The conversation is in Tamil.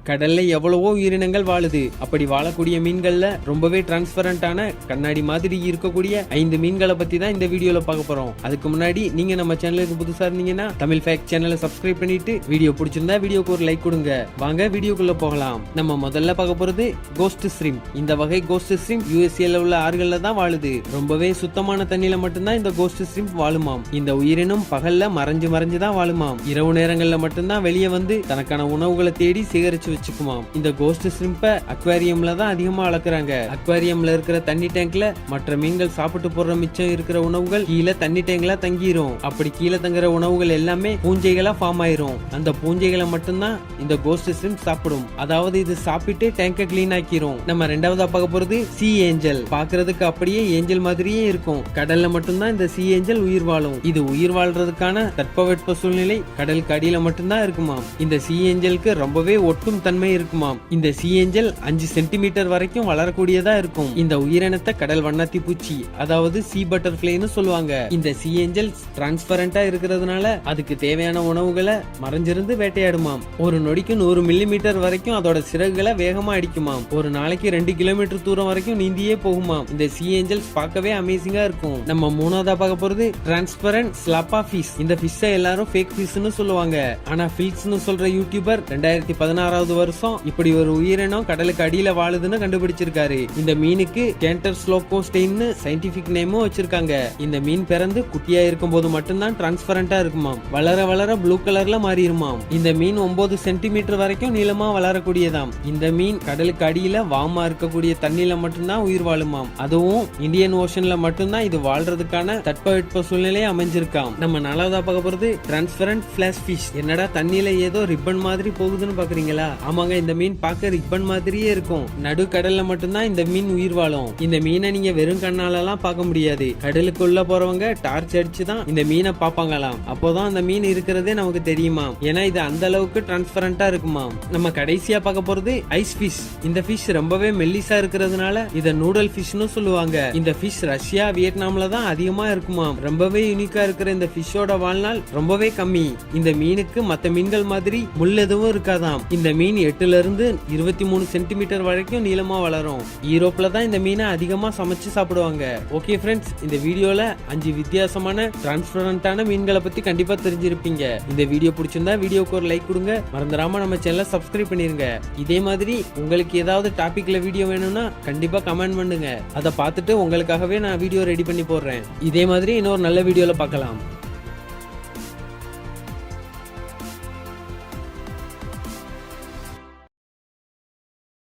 கடல்ல எவ்வளவோ உயிரினங்கள் வாழுது. அப்படி வாழக்கூடிய மீன்கள்ல ரொம்பவே டிரான்ஸ்பரண்டான கண்ணாடி மாதிரி இருக்கக்கூடிய 5 மீன்களை பத்தி தான் இந்த வீடியோல பார்க்க போறோம். அதுக்கு முன்னாடி நீங்க நம்ம சேனலுக்கு புதுசா இருந்தீங்கன்னா தமிழ் ஃபேக்ட் சேனலை சப்ஸ்கிரைப் பண்ணிட்டு வீடியோ பிடிச்சிருந்தா வீடியோக்கு ஒரு லைக் கொடுங்க. வாங்க வீடியோக்குள்ள போகலாம். நம்ம முதல்ல பார்க்க போறது கோஸ்ட் ஸ்ட்ரீம். இந்த வகை கோஸ்ட் ஸ்ட்ரீம் யுஎஸ்ஏல உள்ள ஆறுகள்ல தான் வாழுது. ரொம்பவே சுத்தமான தண்ணியில மட்டும்தான் இந்த கோஸ்ட் ஸ்ட்ரீம் வாழுமாம். இந்த உயிரினம் பகல்ல மறைஞ்சு தான் வாழுமாம். இரவு நேரங்கள்ல மட்டும்தான் வெளியே வந்து தனக்கான உணவுகளை தேடி சேகரிச்சு வச்சுக்குமாம். இந்த கோஸ்ட் ஸ்ட்ரிம்ப அக்வாரியம்ல தான் அதிகமா வளர்க்குறாங்க. அக்வாரியம்ல இருக்கிற தண்ணி டேங்க்ல மற்ற மீன்கள் சாப்பிட்டு போடுற மிச்சம் இருக்கிற உணவுகள் கீழே தண்ணி டேங்க்ல தங்கிரும். அப்படி கீழே தங்குற உணவுகள் எல்லாமே பூஞ்சைகளா ஃபார்ம் ஆயிரும். அந்த பூஞ்சைகளை மட்டும்தான் இந்த கோஸ்ட் ஸ்ட்ரிம் சாப்பிடும். அதாவது இது சாப்பிட்டு டேங்க கிளீன் ஆக்கிரும். நம்ம ரெண்டாவதா பார்க்க போறது சி ஏஞ்சல். பாக்குறதுக்கு அப்படியே ஏஞ்சல் மாதிரியே இருக்கும். கடல்ல மட்டும்தான் இந்த சி ஏஞ்சல் உயிர் வாழும். இது உயிர் வாழ்றதுக்கான தட்பவெட்ப சூழ்நிலை கடலுக்கு அடியில மட்டும்தான் இருக்குமாம். இந்த சி ஏஞ்சலுக்கு ரொம்பவே ஒட்டும் தன்மை இருக்குமாம். இந்த சி ஏஞ்சல் 5 சென்டிமீட்டர் வரைக்கும் வளரக்கூடியதா இருக்கும். இந்த உயிரினத்தை கடல் வண்ணாத்தி பூச்சி, அதாவது சி பட்டர்ஃபிளைன்னு சொல்லுவாங்க. இந்த சி ஏஞ்சல் டிரான்ஸ்பரண்டா இருக்கிறதுனால அதுக்கு தேவையான உணவுகளை மறைஞ்சிருந்து வேட்டையாடுமாம். ஒரு நொடிக்கு 100 மில்லிமீட்டர் வரைக்கும் அதோட சிறகுகளை வேகமா அடிக்குமாம். ஒரு நாளைக்கு 2 கிலோமீட்டர் தூரம் வரைக்கும் நீந்தியே போகுமாம். இந்த சி ஏஞ்சல்ஸ் பார்க்கவே அமேசிங்கா இருக்கும். நம்ம மூணாவதா பார்க்க போறது டிரான்ஸ்பரண்ட் ஸ்லாப்பா ஃபிஷ். இந்த ஃபிஷ்ஷை எல்லாரும் ஃபேக் ஃபிஷ்னு சொல்லுவாங்க. ஆனா ஃபில்ஸ்னு சொல்ற யூடியூபர் 2016 வருஷம் இப்படி ஒரு உயிரினம் கடலுக்கு அடியில வாழுதுன்னு கண்டுபிடிச்சிருக்காரு. இந்த மீனுக்கு கேண்டர் ஸ்லோகோஸ்டெயின்னு சயின்டிபிக் நேமும் வச்சிருக்காங்க. இந்த மீன் பிறந்து குட்டியா இருக்கும் போது மட்டும்தான் டிரான்ஸ்பரண்டா இருக்குமாம். வளர வளர ப்ளூ கலர்ல மாறிடுமாம். இந்த மீன் 9 சென்டிமீட்டர் வரைக்கும் நீளமா வளரக்கூடியதாம். இந்த மீன் கடலுக்கு அடியில வாமா இருக்கக்கூடிய தண்ணியில மட்டும்தான் உயிர் வாழுமாம். அதுவும் இந்தியன் ஓஷன்ல மட்டும்தான் இது வாழ்றதுக்கான தட்பவெட்ப சூழ்நிலையை அமைஞ்சிருக்காம். நம்ம நாலாவதா பார்க்க போறது டிரான்ஸ்பரண்ட் ஃபிளாஷ் ஃபிஷ். என்னடா தண்ணியில ஏதோ ரிப்பன் மாதிரி போகுதுன்னு பாக்குறீங்களா? ஆமாங்க, இந்த மீன் பார்க்க ரிப்பன் மாதிரியே இருக்கும். நடு கடல்ல மட்டும்தான் இந்த மீன் உயிர் வாழும். இந்த மீனை நீங்க வெறும் கண்ணால எல்லாம் பார்க்க முடியாது. கடலுக்குள்ள போறவங்க டார்ச் அடிச்சுதான் இந்த மீனை பார்ப்பாங்களாம். அப்போதான் அந்த மீன் இருக்கிறதே நமக்கு தெரியுமா. ஏன்னா இது அந்த அளவுக்கு டிரான்ஸ்பரண்டா இருக்குமா. நம்ம கடைசியா பார்க்க போறது ஐஸ் ஃபிஷ். இந்த ஃபிஷ் ரொம்பவே மெல்லிசா இருக்கிறதுனால இத நூடல் ஃபிஷ்னு சொல்லுவாங்க. இந்த ஃபிஷ் ரஷ்யா, வியட்நாம்ல தான் அதிகமா இருக்குமா. ரொம்பவே யூனிக்கா இருக்கிற இந்த ஃபிஷ்ஷோட வாழ்நாள் ரொம்பவே கம்மி. இந்த மீனுக்கு மத்த மீன்கள் மாதிரி முள் எதுவும் இருக்காதாம். இந்த மீன் 8ல இருந்து 23 சென்டிமீட்டர் வரைக்கும் நீளமா வளரும். யூரோப்ல தான் இந்த மீனை அதிகமா சமைச்சு சாப்பிடுவாங்க. ஓகே ஃப்ரெண்ட்ஸ், இந்த வீடியோல 5 வித்தியாசமான டிரான்ஸ்பரண்டான மீன்களை பத்தி கண்டிப்பா தெரிஞ்சிருப்பீங்க. இந்த வீடியோ பிடிச்சிருந்தா வீடியோக்கு ஒரு லைக் கொடுங்க. மறந்துடாம நம்ம சேனலை சப்ஸ்கிரைப் பண்ணிருங்க. இதே மாதிரி உங்களுக்கு ஏதாவது டாபிக்ல வீடியோ வேணும்னா கண்டிப்பா கமெண்ட் பண்ணுங்க. அதை பார்த்துட்டு உங்களுக்காகவே நான் வீடியோ ரெடி பண்ணி போடுறேன். இதே மாதிரி இன்னொரு நல்ல வீடியோல பார்க்கலாம்.